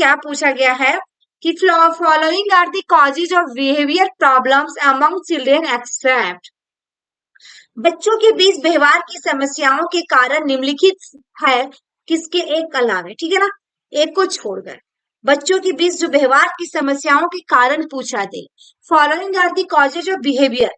क्या पूछा गया है कि following are the causes of behaviour problems among children except. बच्चों के बीच व्यवहार की समस्याओं के कारण निम्नलिखित है किसके एक अलावे, ठीक है ना, एक को छोड़कर बच्चों के बीच जो व्यवहार की समस्याओं के कारण पूछा दे। Following are the causes of behaviour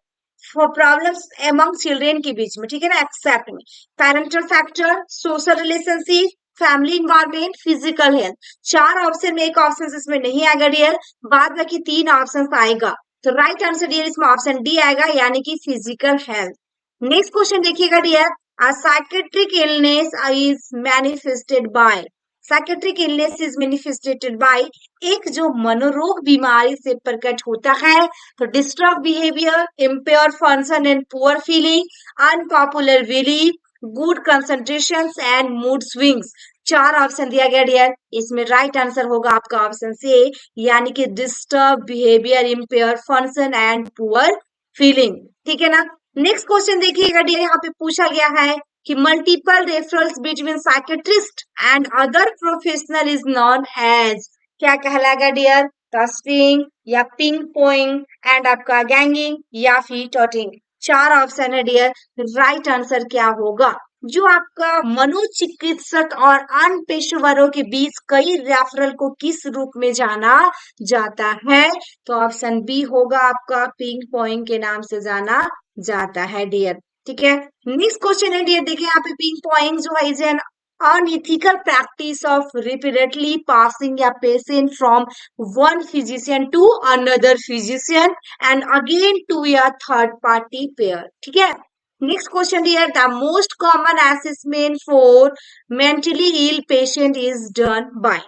for problems among children के बीच में, ठीक है ना, एक्सेप्ट में parental factor, social relationship, family environment, physical health. चार ऑप्शन में एक ऑप्शन इसमें नहीं आएगा डियर, बाद बाकी तीन ऑप्शन आएगा। तो राइट आंसर डियर इसमें ऑप्शन डी आएगा, यानी कि फिजिकल हेल्थ। नेक्स्ट क्वेश्चन देखिएगा dear, a psychiatric illness is manifested by, psychiatric illness is manifested by, एक जो मनोरोग बीमारी से प्रकट होता है तो disturb behaviour, empire function and poor feeling, unpopular belief, good concentration and mood swings. चार ऑप्शन दिया गया डियर, इसमें राइट आंसर होगा आपका ऑप्शन सी, यानी कि disturb behaviour, empire function and poor feeling, ठीक है ना। नेक्स्ट क्वेश्चन देखिएगा डियर, यहाँ पे पूछा गया है कि multiple referrals between psychiatrist and other professional is known as, क्या कहलाएगा डियर, टस्टिंग या पिंग पोइंग एंड आपका गैंगिंग या फिर टॉटिंग। चार ऑप्शन है डियर, राइट आंसर क्या होगा, जो आपका मनोचिकित्सक और अन्य पेशेवरों के बीच कई रेफरल को किस रूप में जाना जाता है, तो ऑप्शन बी होगा आपका पिंग पोइंग के नाम से जाना जाता है डियर, ठीक है। नेक्स्ट क्वेश्चन है डियर, देखिए यहाँ पे पिंग पोइंग जो है is an unethical practice of repeatedly passing a patient from one physician to another physician and again to a third party pair, ठीक है। Next question dear, the most common assessment for mentally ill patient is done by,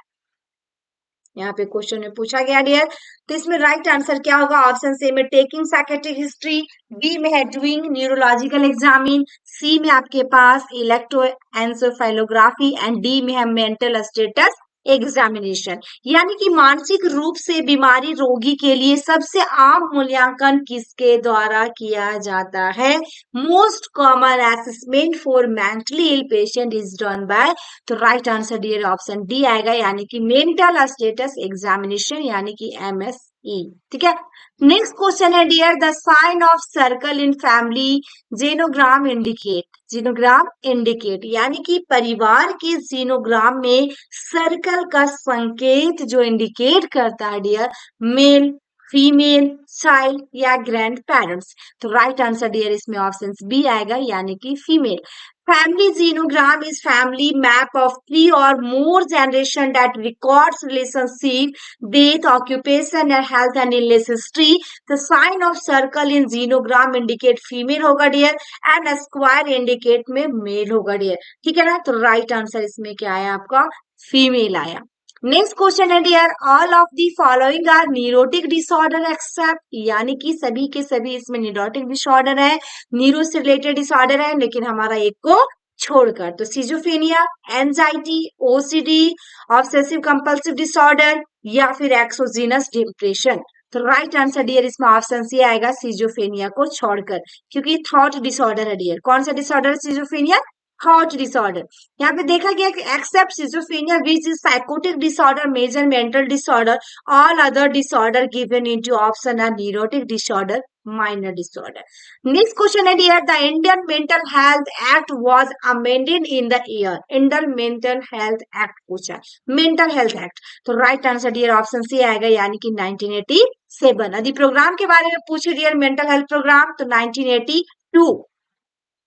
यहाँ पे question में पूछा गया dear, तो इसमें right answer क्या होगा, ऑप्शन सी में टेकिंग साइकेट्रिक हिस्ट्री, बी में है डूइंग न्यूरोलॉजिकल एग्जामिन, सी में आपके पास इलेक्ट्रोएंसेफेलोग्राफी एंड डी में है मेंटल स्टेटस एग्जामिनेशन। यानी कि मानसिक रूप से बीमारी रोगी के लिए सबसे आम मूल्यांकन किसके द्वारा किया जाता है, most common assessment for mentally ill patient is done by, तो right answer dear option D आएगा, यानी कि मेंटल स्टेटस एग्जामिनेशन, यानी कि MSE, ठीक है। नेक्स्ट क्वेश्चन है dear, the sign of circle in family genogram indicate, genogram indicate यानी कि परिवार के जीनोग्राम में सर्कल का संकेत जो इंडिकेट करता है डियर, मेल, फीमेल, चाइल्ड या ग्रैंड पेरेंट्स, तो राइट आंसर डियर इसमें ऑप्शन बी आएगा, यानी कि female. Family genogram is family map of 3 or more generation that records relationship, death, occupation and health and illness history. The sign of circle in xenogram indicate female होगा dear and square indicate में mail होगा dear, ठीक है ना। तो right answer इसमें क्या आया आपका, फीमेल आया। नेक्स्ट क्वेश्चन है dear, all of the following are neurotic disorder except, यानी कि सभी के सभी इसमें न्यूरोटिक डिसऑर्डर है, न्यूरो से रिलेटेड डिसऑर्डर है, लेकिन हमारा एक को छोड़कर, तो schizophrenia, anxiety, OCD, obsessive compulsive disorder या फिर एक्सोजीनस डिप्रेशन, तो राइट आंसर डियर इसमें ऑप्शन सी आएगा, सिजोफ्रेनिया को छोड़कर, क्योंकि थॉट डिसऑर्डर है डियर। कौन सा डिसऑर्डर है सिजोफ्रेनिया, थॉट डिसऑर्डर। यहाँ पे देखा गया कि except schizophrenia which is psychotic disorder, major mental disorder, all other disorder given into option are neurotic disorder, minor disorder. Next question है dear, the Indian mental health act was amended in the year, Indian mental health act पूछा, mental health act, तो right answer dear option C आएगा, यानी कि 1987। यदि programme के बारे में पूछे डियर मेंटल हेल्थ प्रोग्राम, तो 1982।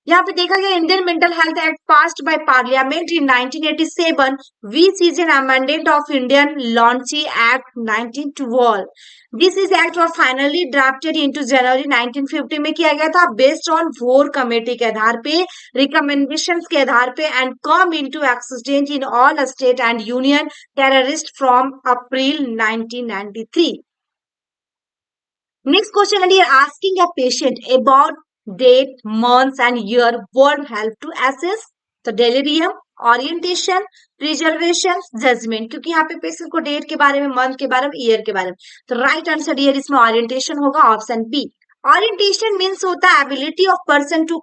यहाँ पे देखा गया Indian mental health act passed by parliament in 1987 which is an amendment of Indian Launching Act 1912. This is act was finally drafted into January 1950 में किया गया था, बेस्ड ऑन वोर कमेटी के आधार पे, रिकमेंडेशंस के आधार पे, and come into existence in all state and union टेररिस्ट फ्रॉम अप्रैल 1993। नेक्स्ट क्वेश्चन है asking a patient about date, months and year won't help to assess, तो delirium, orientation, preservation, judgment, क्योंकि यहाँ पे पेशेंट को डेट के बारे में, मंथ के बारे में, ईयर के बारे में, तो राइट आंसर ईयर इसमें ओरिएंटेशन होगा, ऑप्शन बी। ओरिएंटेशन मीन्स होता है ability of person to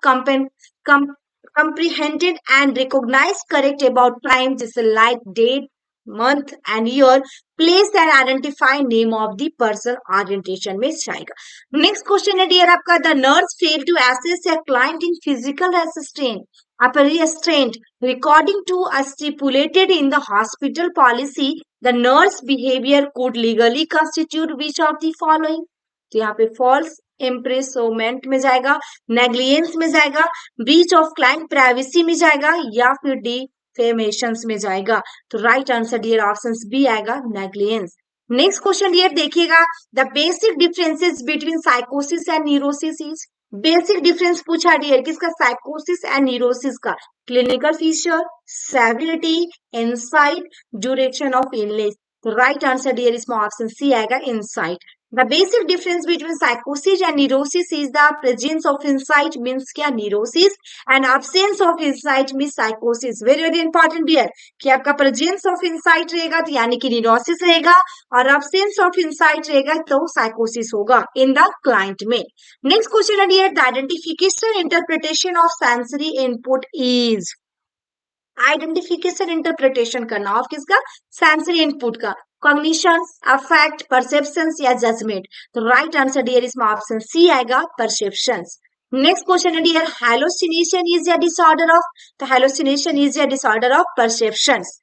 comprehended and recognize correct about time, जैसे like, date, month and year, place and identify name of the person, orientation में जाएगा। Next question है dear आपका, the nurse fail to assess a client in physical resistant upper restraint according to a stipulated in the hospital policy, the nurse behavior could legally constitute which of the following? तो यहाँ पे false imprisonment में जाएगा, negligence में जाएगा, breach of client privacy में जाएगा, या फिर डिफेमेशंस में जाएगा। तो right answer dear option B आएगा, नेग्लिजेंस। नेक्स्ट क्वेश्चन डियर देखिएगा, द बेसिक डिफरेंसेस बिटवीन साइकोसिस and neurosis is, basic difference पूछा डियर किसका, साइकोसिस एंड न्यूरोसिस का, clinical feature, severity, insight, duration of illness. तो राइट आंसर डियर इसमें option C आएगा, insight. The basic difference between साइकोसिस and neurosis is the presence of insight means क्या, neurosis, and absence of insight means साइकोसिस। Very very important dear कि आपका presence of insight रहेगा तो यानी कि न्यूरोसिस रहेगा, और absence ऑफ इंसाइट रहेगा तो साइकोसिस होगा इन द क्लाइंट में। नेक्स्ट क्वेश्चन है dear, the identification interpretation of sensory input is, identification interpretation करना ऑफ किसका, सेंसरी इनपुट का, कॉग्निशन, अफेक्ट, परसेप्शंस या जजमेंट। तो राइट आंसर डियर इसमें ऑप्शन सी आएगा, परसेप्शंस। नेक्स्ट क्वेश्चन है dear, hallucination is a disorder of, तो hallucination is a disorder of perceptions.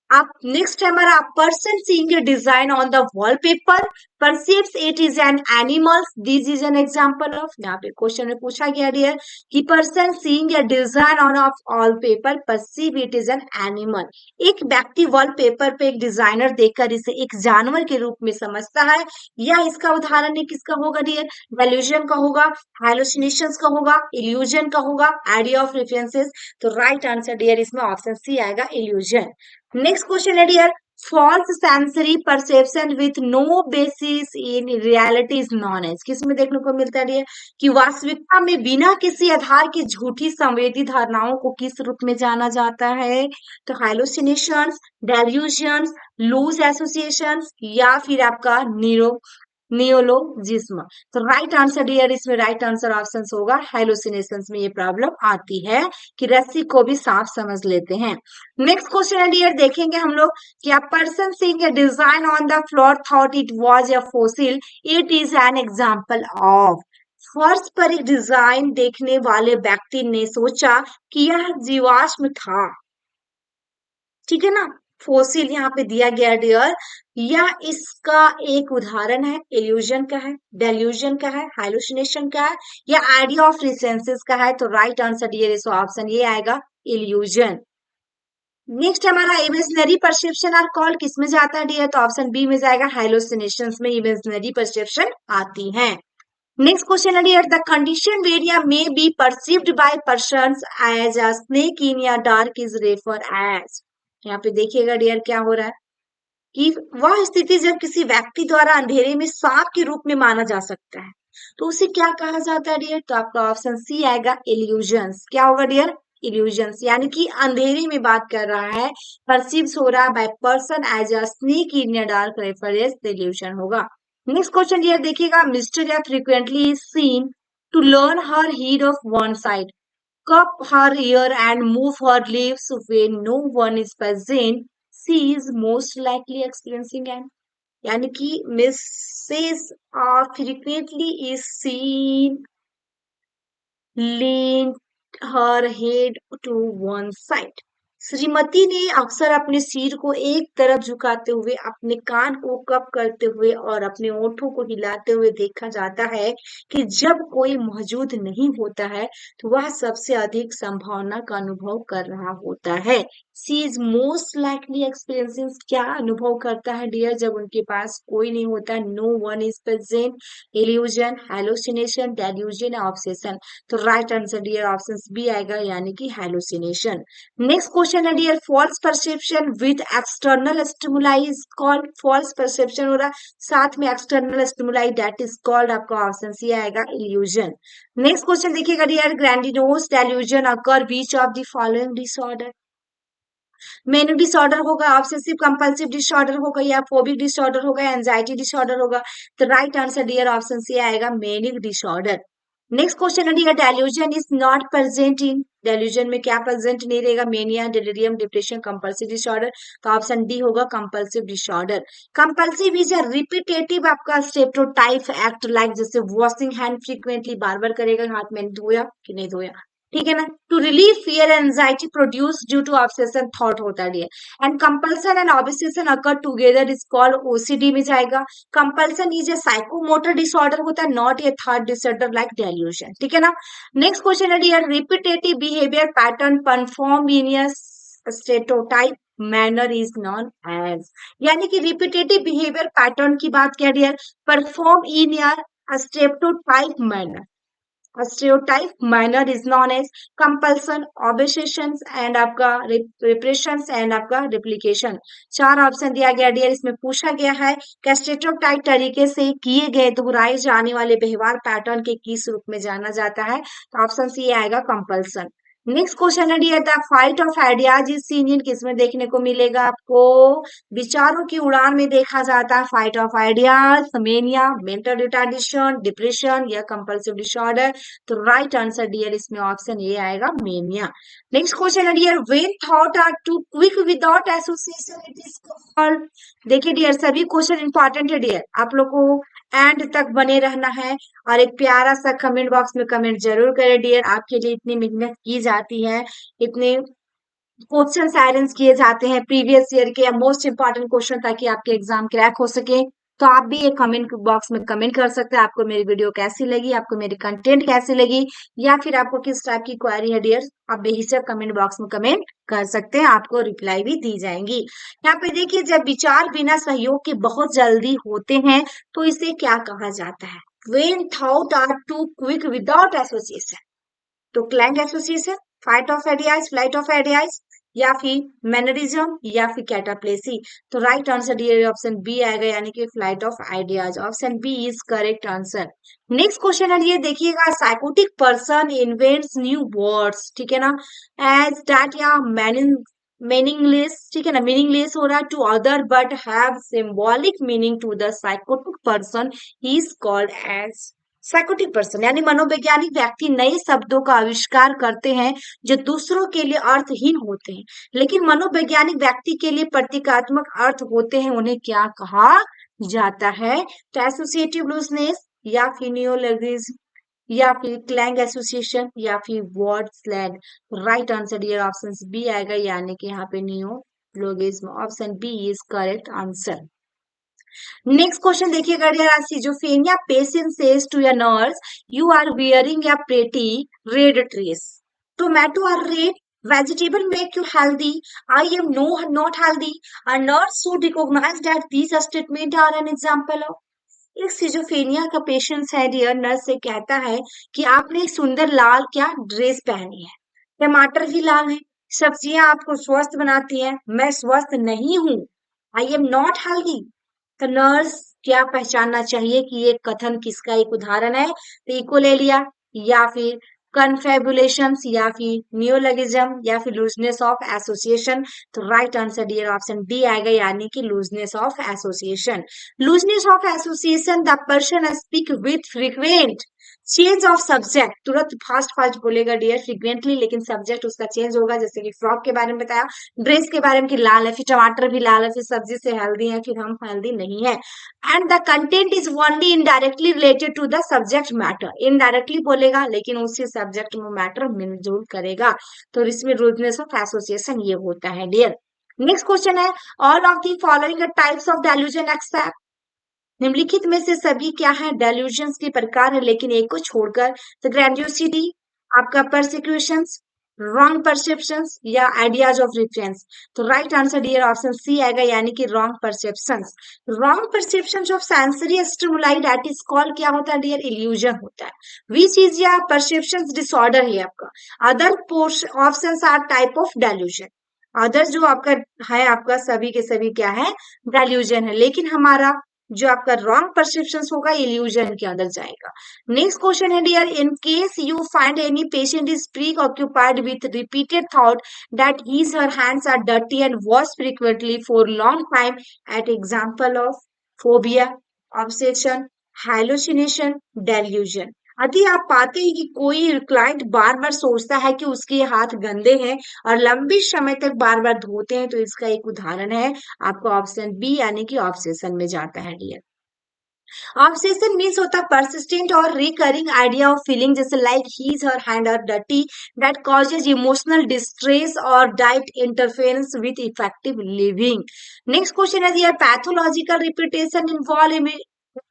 आप नेक्स्ट है हमारा, person seeing a design on the wallpaper perceives it is an animal, this is an example of, यहाँ पे question में पूछा गया dear कि person seeing a design on off wallpaper perceive it is an animal, एक व्यक्ति wallpaper पे एक डिजाइनर देखकर इसे एक जानवर के रूप में समझता है, या इसका उदाहरण है किसका होगा डियर, डेल्यूजन का होगा, हाइलोसिनेशंस का होगा, इल्यूजन का होगा, आइडिया ऑफ रेफरेंसेस। तो राइट आंसर डियर इसमें ऑप्शन सी आएगा, इल्यूजन। नेक्स्ट क्वेश्चन है dear, false sensory perception with no basis in reality is known as, किसमें देखने को मिलता है डियर कि वास्तविकता में बिना किसी आधार की झूठी संवेदी धारणाओं को किस रूप में जाना जाता है, तो हाइलोसिनेशंस, डेल्यूजन्स, लूज एसोसिएशंस, या फिर आपका नियोलोजिज्म। तो राइट आंसर डियर इसमें राइट आंसर ऑप्शन होगा, हाइलोसिनेशंस में ये प्रॉब्लम आती है कि रस्सी को भी साफ समझ लेते हैं। नेक्स्ट क्वेश्चन है डियर देखेंगे हम लोग कि a person seeing a design on the floor thought it was a fossil, it is an example of, फर्श पर एक डिजाइन देखने वाले व्यक्ति ने सोचा कि यह जीवाश्म था, ठीक है ना, फोसिल यहाँ पे दिया गया डियर, या इसका एक उदाहरण है, इल्यूजन का है, डेल्यूजन का है, हाइलोसिनेशन का है, या आइडिया ऑफ रिसेंसेस का है। तो राइट आंसर डियर इस ऑप्शन ये आएगा, इल्यूजन। नेक्स्ट हमारा इमेजिनरी परसेप्शन आर कॉल्ड, किसमें जाता है डियर, तो ऑप्शन बी में जाएगा, हाइलोसिनेशंस में इमेजिनरी परसेप्शन आती है। नेक्स्ट क्वेश्चन है डियर, द कंडीशन वेरिया may be perceived by persons as a snake in या डार्क इज रेफर एज, यहाँ पे देखिएगा डियर क्या हो रहा है कि वह स्थिति जब किसी व्यक्ति द्वारा अंधेरे में सांप के रूप में माना जा सकता है तो उसे क्या कहा जाता है डियर, तो आपका ऑप्शन सी आएगा, इल्यूजन्स। क्या होगा डियर, इल्यूजन्स, यानी कि अंधेरे में बात कर रहा है, परसीव्स हो रहा है by person as a snake in a dark reference, illusion होगा। नेक्स्ट क्वेश्चन डियर देखिएगा, मिस्टर या frequently is seen to learn her head of one side, cup her ear and move her lips when no one is present, she is most likely experiencing an, यानी कि Mrs. frequently is seen lean her head to one side, Shrimati ने अक्सर अपने सिर को एक तरफ झुकाते हुए, अपने कान को कप करते हुए और अपने ओठों को हिलाते हुए देखा जाता है कि जब कोई मौजूद नहीं होता है तो वह सबसे अधिक संभावना का अनुभव कर रहा होता है। सी इज मोस्ट लाइकली एक्सपीरियंसिंग, क्या अनुभव करता है डियर जब उनके पास कोई नहीं होता, no one is present, illusion, hallucination, delusion, obsession. तो right answer dear option B आएगा, यानी कि हेलोसिनेशन। नेक्स्ट क्वेश्चन है dear, false perception with external stimuli is called, false perception हो रहा साथ में external stimuli, that is called, आपका ऑप्शन सी आएगा, इल्यूजन। नेक्स्ट क्वेश्चन देखिएगा dear, grandiose delusion occur which of the following disorder, मेनू disorder होगा, ऑब्सेसिव कंपल्सिव डिसऑर्डर होगा, या फोबिक डिसऑर्डर होगा, एंजाइटी डिसऑर्डर होगा। तो right answer dear option C आएगा, मेनिक डिसऑर्डर। नेक्स्ट क्वेश्चन है dear, delusion is not present in, delusion में क्या प्रेजेंट नहीं रहेगा, mania, delirium, depression, compulsive disorder. तो ऑप्शन डी होगा compulsive disorder. Compulsive is a repetitive आपका स्टेप्टोटाइप एक्ट, लाइक जैसे वॉशिंग हैंड फ्रीक्वेंटली, बार बार करेगा, हाथ में धोया कि नहीं धोया, ठीक है ना। To relieve fear and anxiety produce due to obsession thought होता है and compulsion and obsession occur together is called OCD में जाएगा। Compulsion is a psychomotor disorder होता है, not a thought disorder like delusion, ठीक है ना। नेक्स्ट क्वेश्चन है dear, repetitive behaviour pattern perform in a stereotype manner is known as, यानी कि रिपीटेटिव बिहेवियर पैटर्न की बात क्या dear, perform in a stereotype manner, a stereotype manner is known as compulsion, obsessions and आपका repressions and आपका replication। चार option दिया गया डियर, इसमें पूछा गया है कि स्टेरियोटाइप तरीके से किए गए दोहराए जाने वाले व्यवहार पैटर्न के किस रूप में जाना जाता है, तो ऑप्शन सी आएगा कंपल्सन। नेक्स्ट क्वेश्चन है dear, the flight of ideas is seen in, किसमें देखने को मिलेगा आपको, विचारों की उड़ान में देखा जाता है flight of ideas, mania, mental retardation, depression या कंपल्सिव डिसऑर्डर। तो राइट आंसर डियर इसमें ऑप्शन ए आएगा मेनिया। नेक्स्ट क्वेश्चन है dear, when thought are too quick without association it is called. देखिए डियर, सभी क्वेश्चन इंपॉर्टेंट है dear, आप लोग को एंड तक बने रहना है और एक प्यारा सा कमेंट बॉक्स में कमेंट जरूर करें डियर, आपके लिए इतनी मेहनत की जाती है, इतने क्वेश्चन आयरन्स किए जाते हैं प्रीवियस ईयर के या मोस्ट इंपॉर्टेंट क्वेश्चन, ताकि आपके एग्जाम क्रैक हो सके। तो आप भी ये कमेंट बॉक्स में कमेंट कर सकते हैं, आपको मेरी वीडियो कैसी लगी, आपको मेरी कंटेंट कैसी लगी, या फिर आपको किस टाइप की क्वेरी है डियर, आप बेहिचक कमेंट बॉक्स में कमेंट कर सकते हैं, आपको रिप्लाई भी दी जाएंगी। यहाँ पे देखिए, जब विचार बिना सहयोग के बहुत जल्दी होते हैं तो इसे क्या कहा जाता है, when thought are too quick without association. तो clang association, flight of ideas, flight of ideas, या फिर मैनरिज्म, या फिर कैटाप्लेसी। तो right answer dear option B आएगा, यानी कि flight of ideas, option B is correct answer. Next question है ये देखिएगा, psychotic person invents new words, ठीक है ना, एज दैट या मीनिंगलेस, ठीक है ना, मीनिंगलेस हो रहा है to other but have symbolic meaning to the psychotic person, he is called as psychotic person, यानी मनोवैज्ञानिक व्यक्ति नए शब्दों का आविष्कार करते हैं जो दूसरों के लिए अर्थहीन होते हैं, लेकिन मनोवैज्ञानिक व्यक्ति के लिए प्रतीकात्मक अर्थ होते हैं, उन्हें क्या कहा जाता है, तो एसोसिएटिव लूजनेस, या फिर नियोलॉजिज्म, या फिर क्लैंग एसोसिएशन, या फिर word slang. Right answer dear option B आएगा, यानी कि यहाँ पे neologism, option B is correct answer. Next question देखिएगा dear, schizophrenia patient says to a nurse, you are wearing a pretty red dress, tomato are red, vegetable make you healthy, I am no not healthy, a nurse should recognize that these statements are an example of। एक schizophrenia का patient है dear, nurse से कहता है कि आपने एक सुंदर लाल क्या ड्रेस पहनी है, टमाटर भी लाल है, सब्जियां आपको स्वस्थ बनाती हैं, मैं स्वस्थ नहीं हूँ, आई एम नॉट हेल्दी। तो नर्स क्या पहचानना चाहिए कि ये कथन किसका एक उदाहरण है, तो इको ले लिया, या फिर कन्फेबुलेशंस, या फिर नियोलॉजिज्म, या फिर लूजनेस ऑफ एसोसिएशन। तो right answer dear option D आएगा, यानी कि looseness of association. Looseness of association, the person speak with frequent change of subject, तुरंत फास्ट फास्ट बोलेगा डियर फ्रीक्वेंटली, लेकिन सब्जेक्ट उसका चेंज होगा, जैसे कि फ्रॉक के बारे में बताया, ड्रेस के बारे में कि लाल है, फिर टमाटर भी लाल है, फिर सब्जी से हेल्दी है, फिर हम हेल्दी नहीं है। And the content is only indirectly related to the subject matter, indirectly बोलेगा लेकिन उसी सब्जेक्ट में मैटर मिलजुल करेगा, तो इसमें रूजनेस ऑफ एसोसिएशन ये होता है डियर। नेक्स्ट क्वेश्चन है, all of the following types of delusion except, निम्नलिखित में से सभी क्या है, डेल्यूजन्स के प्रकार है लेकिन एक को छोड़कर, तो ग्रैंडियोसिटी, आपका परसिक्यूशंस, रॉन्ग परसेप्शंस, या आइडियाज ऑफ रेफरेंस। तो right answer dear option C आएगा, यानी कि wrong perceptions. Wrong perceptions of sensory stimuli that is called क्या होता है डियर, इल्यूजन होता है, विच इज या परसेप्शंस डिसऑर्डर है आपका। Other options are type of delusion, other जो आपका है, आपका सभी के सभी क्या है, डेल्यूजन है, लेकिन हमारा जो आपका रॉन्ग परसेप्शन होगा इल्यूजन के अंदर जाएगा। नेक्स्ट क्वेश्चन है dear, in case you find any patient is preoccupied with repeated thought that his her hands are dirty and wash frequently for long time, at example of phobia, obsession, hallucination, delusion. यदि आप पाते हैं कि कोई client बार बार सोचता है कि उसके हाथ गंदे हैं और लंबे समय तक बार बार धोते हैं, तो इसका एक उदाहरण है आपका ऑप्शन बी, यानी कि ऑब्सेशन में जाता है डियर। ऑब्सेशन मीन्स होता है persistent और recurring idea of feeling जैसे like his or hand are dirty that causes emotional distress or diet interference with effective living. Next question is here, pathological repetition involve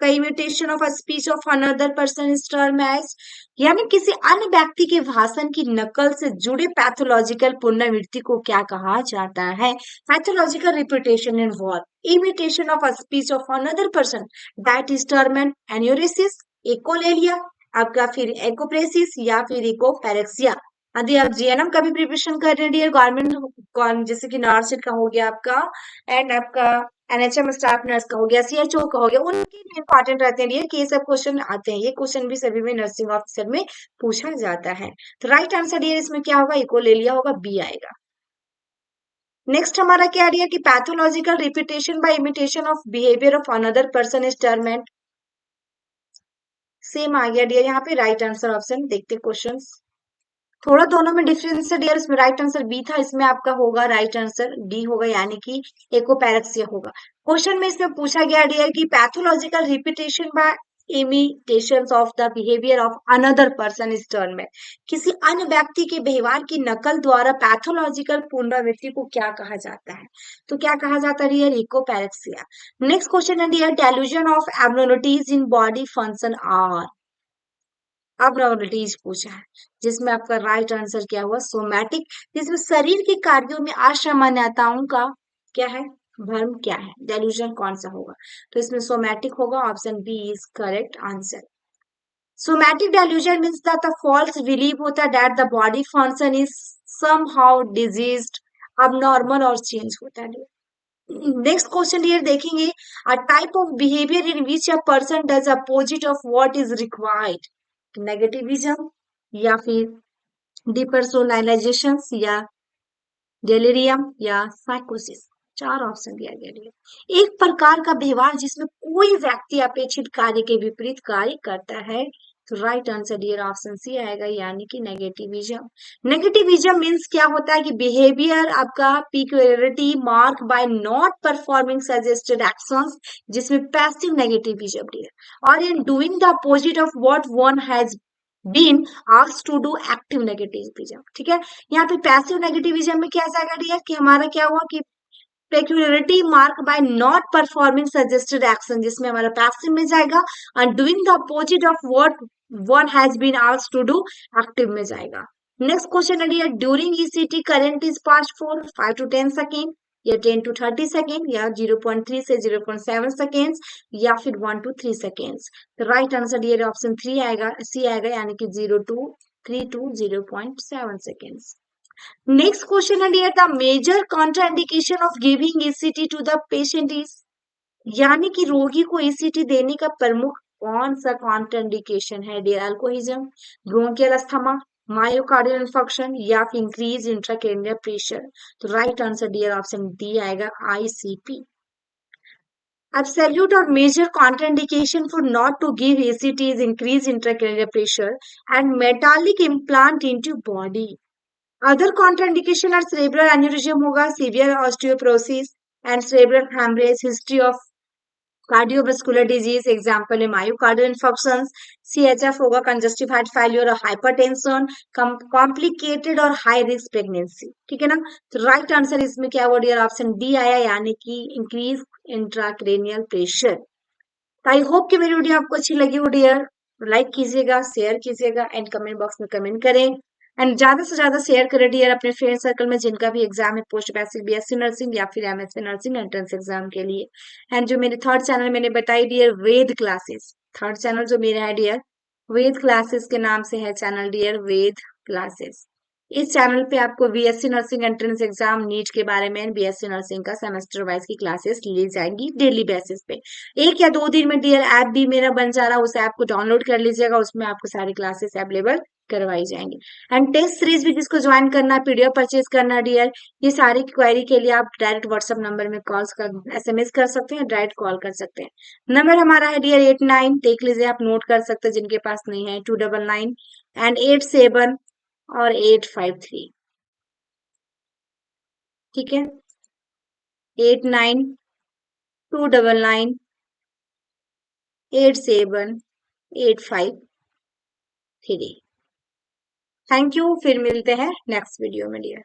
imitation of a speech of another person is termed as, यानी किसी अन्य व्यक्ति के भाषण की नकल से जुड़े पैथोलॉजिकल पुनरावृत्ति को क्या कहा जाता है? Pathological repetition involve imitation of a speech of another person, that is term enuresis, echolalia, आपका फिर एकोप्रेसिस या फिर इकोपेरेक्सिया। यदि आप जीएनएम का भी प्रिपरेशन कर रहे हैं डियर, गवर्नमेंट जैसे कि नर्सिंग का हो गया आपका, एंड आपका एनएचएम स्टाफ नर्स का हो गया, सीएचओ का हो गया, उनके लिए इंपॉर्टेंट रहते हैं डियर कि ये सब क्वेश्चन आते हैं। ये क्वेश्चन भी सभी में नर्सिंग ऑफिसर में पूछा जाता है। तो राइट आंसर डियर इसमें क्या होगा? इकोलेलिया होगा, बी आएगा। नेक्स्ट हमारा क्या डियर कि pathological repetition by imitation of behaviour of another person is term, same आ गया डियर यहाँ पे राइट आंसर ऑप्शन। देखते क्वेश्चंस, थोड़ा दोनों में डिफरेंस है डियर, इसमें राइट आंसर बी था, इसमें आपका होगा राइट आंसर डी होगा, यानी कि एकोपैरेक्सिया होगा। क्वेश्चन में इसमें पूछा गया डियर कि pathological repetition by imitation of the behaviour of another person is term, किसी अन्य व्यक्ति के व्यवहार की नकल द्वारा पैथोलॉजिकल पुनरावृत्ति को क्या कहा जाता है? तो क्या कहा जाता है डियर? इकोपैरेक्सिया। नेक्स्ट क्वेश्चन है dear, delusion of abnormalities in body function are, abnormalities पूछा है, जिसमें आपका राइट आंसर क्या हुआ? सोमैटिक, जिसमें शरीर के कार्यों में असामान्यताओं का क्या है? भ्रम क्या है? डेल्यूजन कौन सा होगा? तो इसमें सोमैटिक होगा, option B is correct answer. Somatic delusion means that the false believe होता है that the body function is somehow diseased, abnormal और चेंज होता है। नेक्स्ट क्वेश्चन ये देखेंगे, a type of behaviour in which a person does opposite of what is required, negativism या फिर डिपर्सोनलाइजेशन या डेलिरियम या साइकोसिस। चार ऑप्शन दिया गया है। एक प्रकार का व्यवहार जिसमें कोई व्यक्ति अपेक्षित कार्य के विपरीत कार्य करता है, तो right answer dear option C आएगा, यानी कि नेगेटिविज्म। नेगेटिविज्म मीन्स क्या होता है कि बिहेवियर आपका peculiarity marked by not performing suggested actions, जिसमें पैसिव नेगेटिविज्म डियर, और in doing the opposite of what one has been asked to do active negativism. ठीक है, यहाँ पे पैसिव नेगेटिविज्म में क्या जाएगा डियर कि हमारा क्या हुआ कि peculiarity marked by not performing suggested action, जिसमें हमारा पैसिव में जाएगा, और doing the opposite of what one has been asked to do active में जाएगा। नेक्स्ट क्वेश्चन है dear, during ECT current is pass for 5 to 10 second या 10 to 30 second या 0.3 से 0.7 सेकेंड्स या फिर 1 to 3 सेकेंड्स। तो राइट आंसर डियर ऑप्शन 3 आएगा, सी आएगा, यानी कि 0.3 to 0.7 सेकेंड्स। नेक्स्ट क्वेश्चन है dear, the major contraindication of giving ECT to the patient is, यानी कि रोगी को ईसीटी देने का प्रमुख कौन सा कॉन्ट्राइंडिकेशन है dear? Alcoholism, bronchial asthma, myocardial infection या फिर इंक्रीज इंट्राक्रैनियल प्रेशर। तो right answer dear option D आएगा, आईसीपी। Absolute or major contraindication for not to give ACT is increased intracranial pressure and metallic implant into body. Other contraindication और cerebral aneurysm होगा, severe osteoporosis and cerebral haemorrhage, history of cardiovascular disease, example है myocardial infections, CHF होगा, congestive heart failure और hypertension, complicated और high risk pregnancy. ठीक है ना, तो राइट आंसर इसमें क्या हुआ डियर? ऑप्शन डी आया, यानी कि इंक्रीज इंट्राक्रेनियल प्रेशर। तो आई होप कि मेरी वीडियो आपको अच्छी लगी हो डियर, लाइक कीजिएगा, शेयर कीजिएगा एंड कमेंट बॉक्स में कमेंट करें, एंड ज्यादा से ज्यादा शेयर करें डियर अपने फ्रेंड सर्कल में जिनका भी एग्जाम है पोस्ट बेसिक बीएससी नर्सिंग या फिर एमएससी नर्सिंग एंट्रेंस एग्जाम के लिए। एंड जो मेरे थर्ड चैनल मैंने बताई dear Ved classes, third channel जो मेरा है डियर वेद क्लासेस के नाम से है चैनल डियर, वेद क्लासेस। इस चैनल पे आपको BSc nursing entrance exam NEET के बारे में बीएससी नर्सिंग का सेमेस्टर वाइज की क्लासेस ली जाएंगी डेली बेसिस पे। 1 या 2 दिन में डियर ऐप भी मेरा बन जा रहा है, उस ऐप को डाउनलोड कर लीजिएगा, उसमें आपको सारी क्लासेस अवेलेबल करवाई जाएंगी। एंड टेस्ट सीरीज भी जिसको ज्वाइन करना है, पीडीएफ परचेज करना है डियर, ये सारी क्वेरी के लिए आप डायरेक्ट व्हाट्सएप नंबर में कॉल्स कर एसएमएस कर सकते हैं, डायरेक्ट कॉल कर सकते हैं। नंबर हमारा है डियर 89, देख लीजिए, आप नोट कर सकते हैं जिनके पास नहीं है, 299 एंड 87 और 853। ठीक है, 89 299 87 853। थैंक यू, फिर मिलते हैं नेक्स्ट वीडियो में डियर।